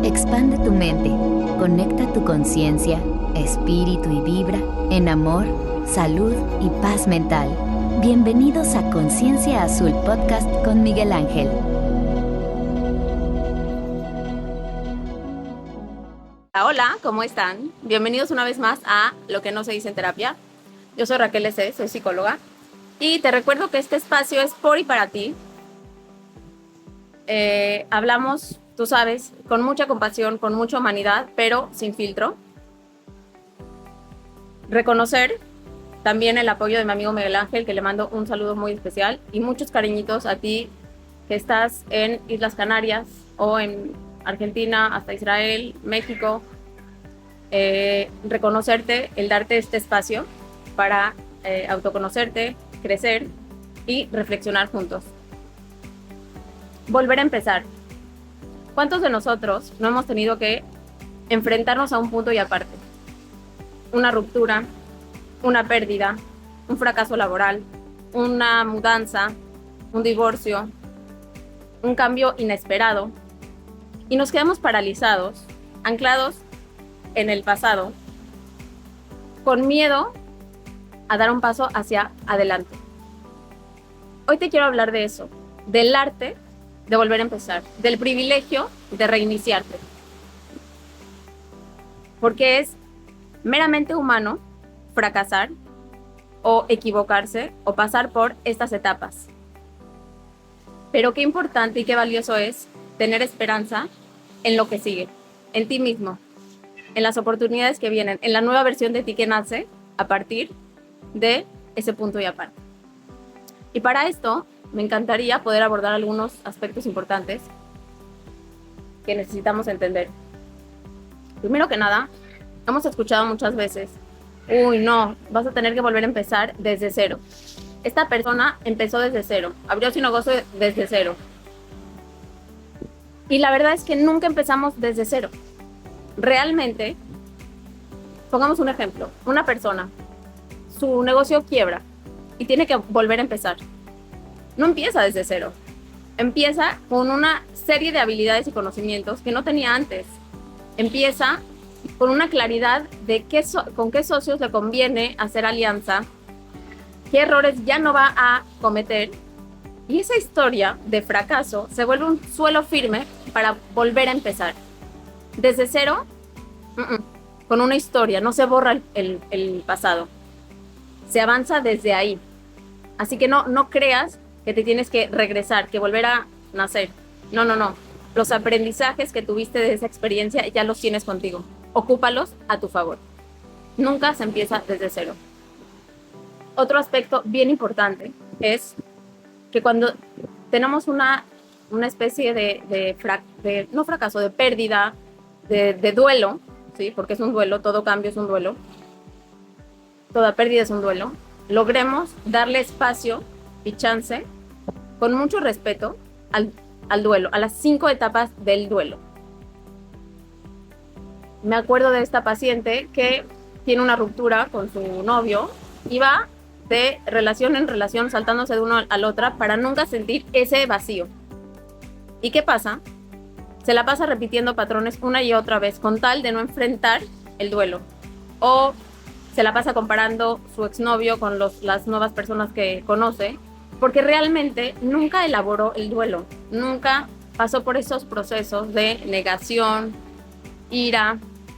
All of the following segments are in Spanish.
Expande tu mente, conecta tu conciencia, espíritu y vibra en amor, salud y paz mental. Bienvenidos a Conciencia Azul Podcast con Miguel Ángel. Hola, ¿cómo están? Bienvenidos una vez más a Lo que no se dice en terapia. Yo soy Raquel S., soy psicóloga. Y te recuerdo que este espacio es por y para ti. Hablamos, tú sabes, con mucha compasión, con mucha humanidad, pero sin filtro. Reconocer también el apoyo de mi amigo Miguel Ángel, que le mando un saludo muy especial, y muchos cariñitos a ti que estás en Islas Canarias o en Argentina, hasta Israel, México. Reconocerte, el darte este espacio para autoconocerte, crecer y reflexionar juntos. Volver a empezar. ¿Cuántos de nosotros no hemos tenido que enfrentarnos a un punto y aparte? Una ruptura, una pérdida, un fracaso laboral, una mudanza, un divorcio, un cambio inesperado, y nos quedamos paralizados, anclados en el pasado, con miedo a dar un paso hacia adelante. Hoy te quiero hablar de eso, del arte de volver a empezar, del privilegio de reiniciarte. Porque es meramente humano fracasar o equivocarse o pasar por estas etapas. Pero qué importante y qué valioso es tener esperanza en lo que sigue, en ti mismo, en las oportunidades que vienen, en la nueva versión de ti que nace a partir de ese punto y aparte. Y para esto me encantaría poder abordar algunos aspectos importantes que necesitamos entender. Primero que nada, hemos escuchado muchas veces: uy, no, vas a tener que volver a empezar desde cero. Esta persona empezó desde cero, abrió su negocio desde cero. Y la verdad es que nunca empezamos desde cero. Realmente, pongamos un ejemplo, una persona, su negocio quiebra y tiene que volver a empezar. No empieza desde cero, empieza con una serie de habilidades y conocimientos que no tenía antes. Empieza con una claridad de con qué socios le conviene hacer alianza, qué errores ya no va a cometer, y esa historia de fracaso se vuelve un suelo firme para volver a empezar. Desde cero, con una historia, no se borra el pasado, se avanza desde ahí. Así que no creas que te tienes que regresar, que volver a nacer. No. Los aprendizajes que tuviste de esa experiencia ya los tienes contigo. Ocúpalos a tu favor. Nunca se empieza desde cero. Otro aspecto bien importante es que cuando tenemos una especie de no fracaso, de pérdida, de duelo, ¿sí? Porque es un duelo, todo cambio es un duelo, toda pérdida es un duelo, logremos darle espacio y chance, con mucho respeto, al duelo, a las 5 etapas del duelo. Me acuerdo de esta paciente que tiene una ruptura con su novio y va de relación en relación, saltándose de uno a la otra para nunca sentir ese vacío. ¿Y qué pasa? Se la pasa repitiendo patrones una y otra vez con tal de no enfrentar el duelo. O se la pasa comparando su exnovio con las nuevas personas que conoce, porque realmente nunca elaboró el duelo, nunca pasó por esos procesos de negación, ira,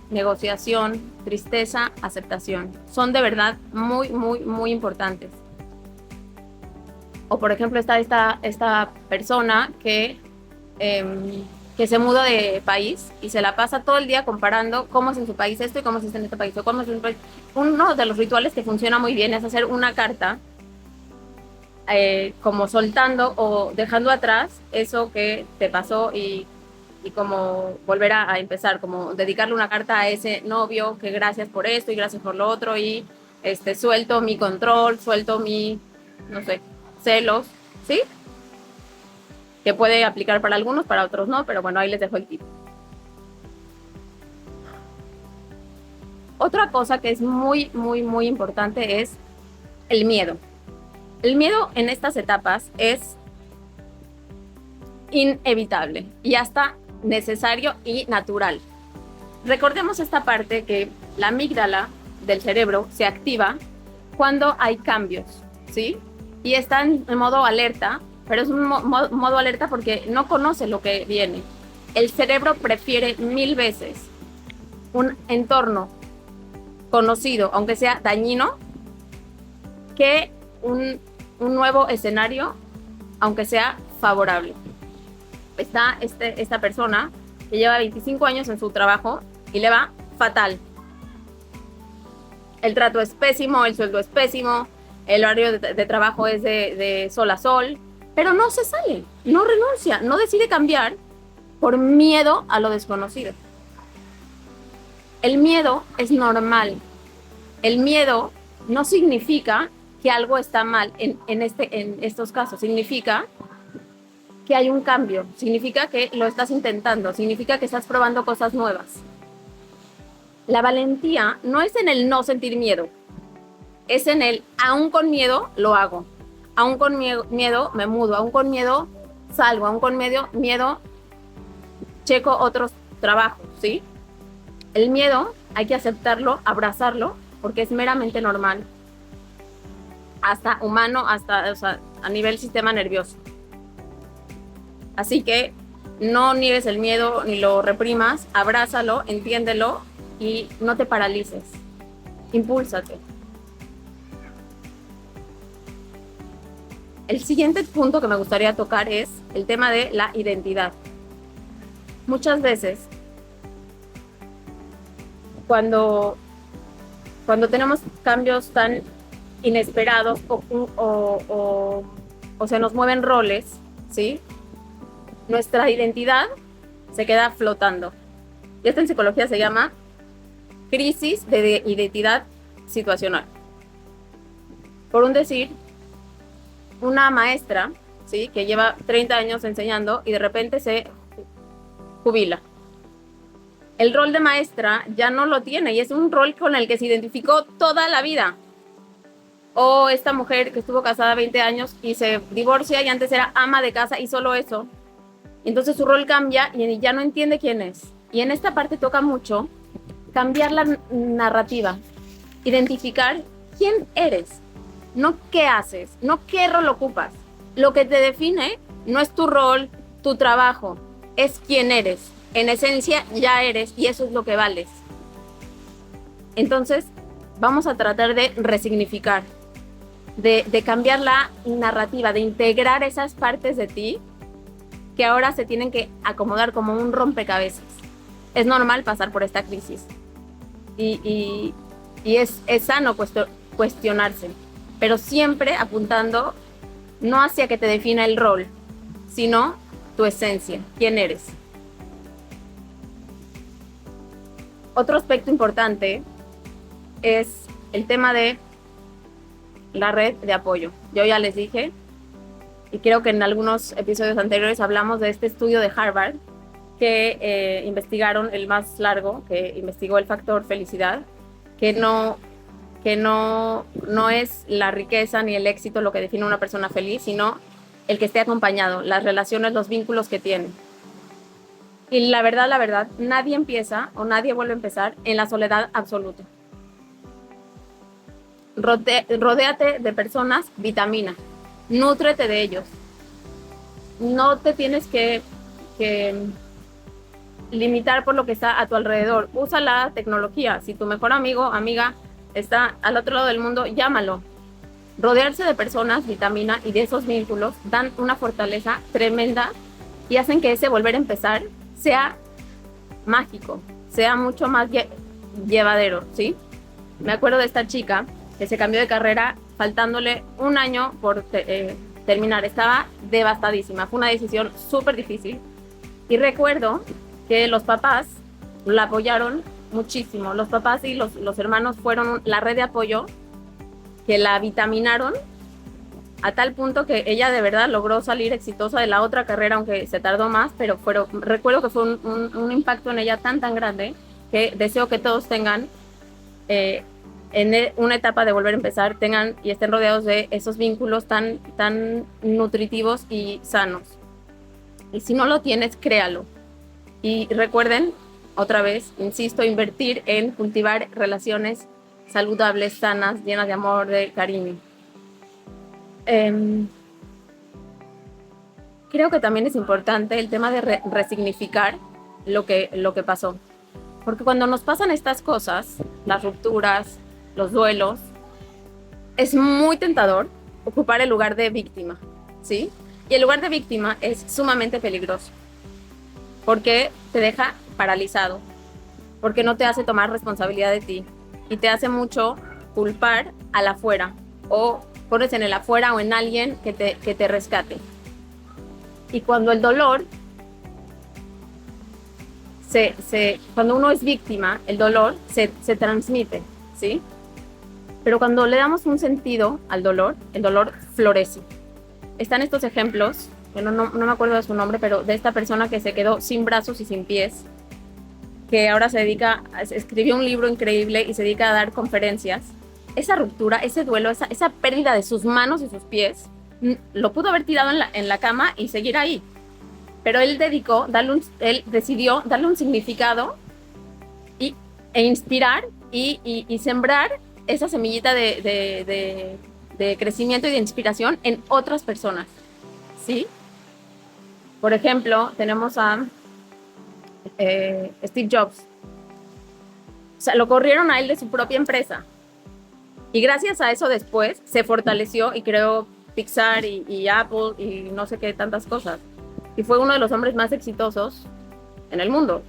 negociación, tristeza, aceptación. Son de verdad muy, muy, muy importantes. O por ejemplo está esta persona que se muda de país y se la pasa todo el día comparando cómo es en su país esto y cómo es en este país, o cómo es en este país. Uno de los rituales que funciona muy bien es hacer una carta, como soltando o dejando atrás eso que te pasó y como volver a empezar, como dedicarle una carta a ese novio, que gracias por esto y gracias por lo otro, y suelto mi control, suelto mi, no sé, celos, ¿sí? Que puede aplicar para algunos, para otros no, pero bueno, ahí les dejo el tip. Otra cosa que es muy, muy, muy importante es el miedo. El miedo en estas etapas es inevitable y hasta necesario y natural. Recordemos esta parte que la amígdala del cerebro se activa cuando hay cambios, ¿sí? Y está en modo alerta, pero es un modo alerta porque no conoce lo que viene. El cerebro prefiere 1000 veces un entorno conocido, aunque sea dañino, que un nuevo escenario, aunque sea favorable. Está esta persona que lleva 25 años en su trabajo y le va fatal. El trato es pésimo, el sueldo es pésimo, el horario de trabajo es de sol a sol, pero no se sale, no renuncia, no decide cambiar por miedo a lo desconocido. El miedo es normal. El miedo no significa que algo está mal en estos casos. Significa que hay un cambio, significa que lo estás intentando, significa que estás probando cosas nuevas. La valentía no es en el no sentir miedo, es en el aún con miedo lo hago, aún con miedo me mudo, aún con miedo salgo, aún con miedo checo otros trabajos, ¿sí? El miedo hay que aceptarlo, abrazarlo, porque es meramente normal, hasta humano, o sea, a nivel sistema nervioso. Así que no niegues el miedo ni lo reprimas, abrázalo, entiéndelo y no te paralices. Impúlsate. El siguiente punto que me gustaría tocar es el tema de la identidad. Muchas veces, cuando tenemos cambios tan inesperados o se nos mueven roles, ¿sí? Nuestra identidad se queda flotando. Y esto en psicología se llama crisis de identidad situacional. Por un decir, una maestra, ¿sí? Que lleva 30 años enseñando y de repente se jubila. El rol de maestra ya no lo tiene y es un rol con el que se identificó toda la vida. O esta mujer que estuvo casada 20 años y se divorcia y antes era ama de casa y solo eso. Entonces su rol cambia y ya no entiende quién es. Y en esta parte toca mucho cambiar la narrativa, identificar quién eres, no qué haces, no qué rol ocupas. Lo que te define no es tu rol, tu trabajo, es quién eres. En esencia ya eres y eso es lo que vales. Entonces vamos a tratar de resignificar, de cambiar la narrativa, de integrar esas partes de ti que ahora se tienen que acomodar como un rompecabezas. Es normal pasar por esta crisis y es sano cuestionarse, pero siempre apuntando no hacia que te defina el rol, sino tu esencia, quién eres. Otro aspecto importante es el tema de la red de apoyo. Yo ya les dije, y creo que en algunos episodios anteriores hablamos de este estudio de Harvard que investigaron, el más largo, que investigó el factor felicidad, que no es la riqueza ni el éxito lo que define a una persona feliz, sino el que esté acompañado, las relaciones, los vínculos que tiene. Y la verdad, nadie empieza o nadie vuelve a empezar en la soledad absoluta. Rodéate de personas vitamina, nútrete de ellos. No te tienes que limitar por lo que está a tu alrededor. Usa la tecnología. Si tu mejor amigo, amiga está al otro lado del mundo, llámalo. Rodearse de personas vitamina y de esos vínculos dan una fortaleza tremenda y hacen que ese volver a empezar sea mágico, sea mucho más llevadero, ¿sí? Me acuerdo de esta chica que se cambió de carrera faltándole un año por terminar. Estaba devastadísima, fue una decisión súper difícil. Y recuerdo que los papás la apoyaron muchísimo. Los papás y los hermanos fueron la red de apoyo que la vitaminaron a tal punto que ella de verdad logró salir exitosa de la otra carrera, aunque se tardó más, pero recuerdo que fue un impacto en ella tan grande que deseo que todos tengan en una etapa de volver a empezar, tengan y estén rodeados de esos vínculos tan nutritivos y sanos. Y si no lo tienes, créalo. Y recuerden, otra vez, insisto, invertir en cultivar relaciones saludables, sanas, llenas de amor, de cariño. Creo que también es importante el tema de resignificar lo que pasó. Porque cuando nos pasan estas cosas, las rupturas, los duelos, es muy tentador ocupar el lugar de víctima, ¿sí? Y el lugar de víctima es sumamente peligroso, porque te deja paralizado, porque no te hace tomar responsabilidad de ti y te hace mucho culpar al afuera, o pones en el afuera o en alguien que te rescate. Y cuando el dolor, cuando uno es víctima, el dolor se transmite, ¿sí? Pero cuando le damos un sentido al dolor, el dolor florece. Están estos ejemplos, bueno, no me acuerdo de su nombre, pero de esta persona que se quedó sin brazos y sin pies, que ahora escribió un libro increíble y se dedica a dar conferencias. Esa ruptura, ese duelo, esa pérdida de sus manos y sus pies, lo pudo haber tirado en la cama y seguir ahí. Pero él decidió darle un significado e inspirar y sembrar esa semillita de crecimiento y de inspiración en otras personas, ¿sí? Por ejemplo, tenemos a Steve Jobs. O sea, lo corrieron a él de su propia empresa. Y gracias a eso después se fortaleció y creó Pixar y Apple y no sé qué tantas cosas. Y fue uno de los hombres más exitosos en el mundo.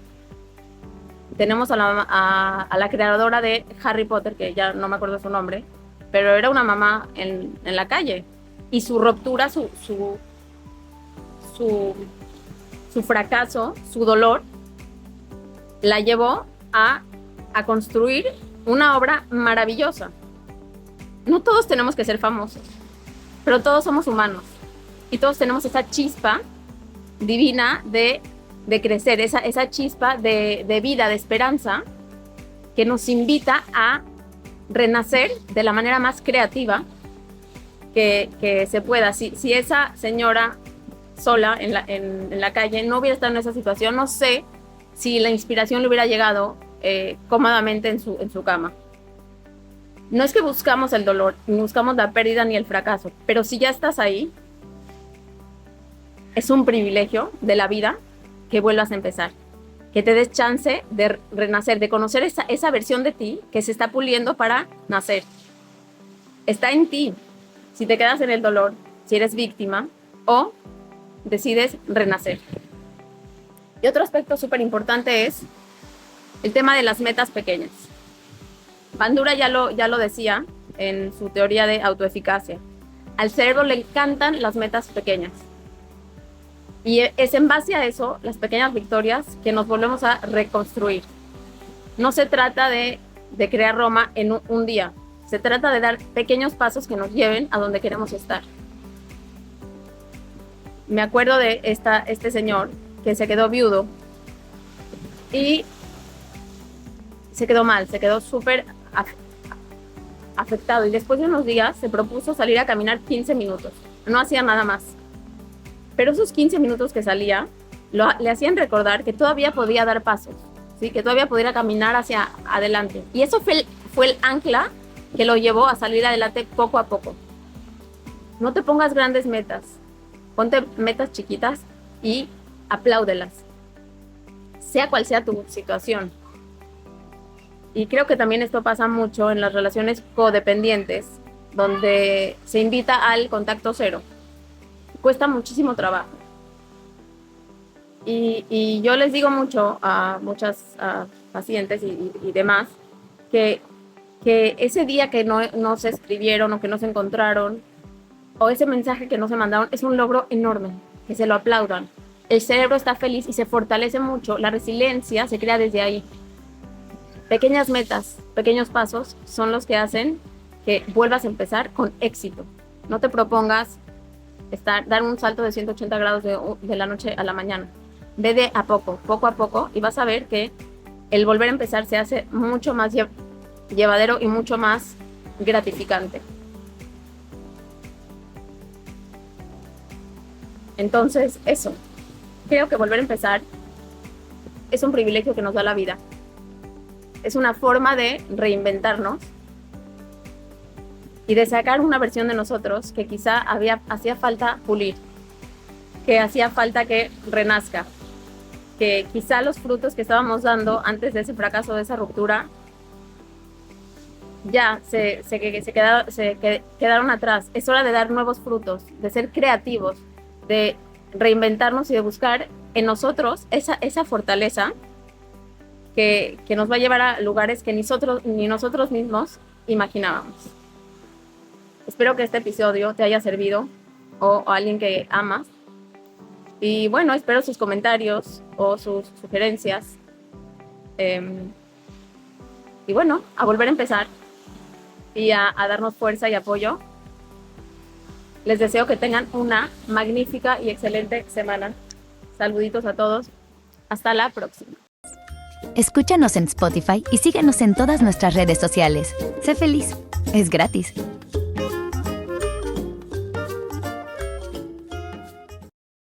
Tenemos a la creadora de Harry Potter, que ya no me acuerdo su nombre, pero era una mamá en la calle. Y su ruptura, su fracaso, su dolor, la llevó a construir una obra maravillosa. No todos tenemos que ser famosos, pero todos somos humanos. Y todos tenemos esa chispa divina de crecer, esa chispa de vida, de esperanza, que nos invita a renacer de la manera más creativa que se pueda. Si esa señora sola en la calle no hubiera estado en esa situación, no sé si la inspiración le hubiera llegado cómodamente en su cama. No es que buscamos el dolor, ni buscamos la pérdida ni el fracaso, pero si ya estás ahí, es un privilegio de la vida que vuelvas a empezar, que te des chance de renacer, de conocer esa versión de ti que se está puliendo para nacer. Está en ti, si te quedas en el dolor, si eres víctima o decides renacer. Y otro aspecto súper importante es el tema de las metas pequeñas. Bandura ya lo decía en su teoría de autoeficacia. Al cerebro le encantan las metas pequeñas. Y es en base a eso, las pequeñas victorias, que nos volvemos a reconstruir. No se trata de crear Roma en un día. Se trata de dar pequeños pasos que nos lleven a donde queremos estar. Me acuerdo de este señor que se quedó viudo y se quedó mal, se quedó súper afectado. Y después de unos días se propuso salir a caminar 15 minutos. No hacía nada más. Pero esos 15 minutos que salía le hacían recordar que todavía podía dar pasos, ¿sí? Que todavía podía caminar hacia adelante. Y eso fue el ancla que lo llevó a salir adelante poco a poco. No te pongas grandes metas, ponte metas chiquitas y apláudelas, sea cual sea tu situación. Y creo que también esto pasa mucho en las relaciones codependientes, donde se invita al contacto cero. Cuesta muchísimo trabajo. Y yo les digo mucho a muchas pacientes y demás que ese día que no se escribieron o que no se encontraron, o ese mensaje que no se mandaron, es un logro enorme, que se lo aplaudan. El cerebro está feliz y se fortalece mucho. La resiliencia se crea desde ahí. Pequeñas metas, pequeños pasos son los que hacen que vuelvas a empezar con éxito. No te propongas dar un salto de 180 grados de la noche a la mañana. Ve de a poco a poco, y vas a ver que el volver a empezar se hace mucho más llevadero y mucho más gratificante. Entonces, eso. Creo que volver a empezar es un privilegio que nos da la vida. Es una forma de reinventarnos y de sacar una versión de nosotros que quizá hacía falta pulir, que hacía falta que renazca, que quizá los frutos que estábamos dando antes de ese fracaso, de esa ruptura, ya se quedaron atrás. Es hora de dar nuevos frutos, de ser creativos, de reinventarnos y de buscar en nosotros esa fortaleza que nos va a llevar a lugares que ni nosotros mismos imaginábamos. Espero que este episodio te haya servido o a alguien que amas. Y bueno, espero sus comentarios o sus sugerencias. Y bueno, a volver a empezar y a darnos fuerza y apoyo. Les deseo que tengan una magnífica y excelente semana. Saluditos a todos. Hasta la próxima. Escúchanos en Spotify y síguenos en todas nuestras redes sociales. Sé feliz. Es gratis.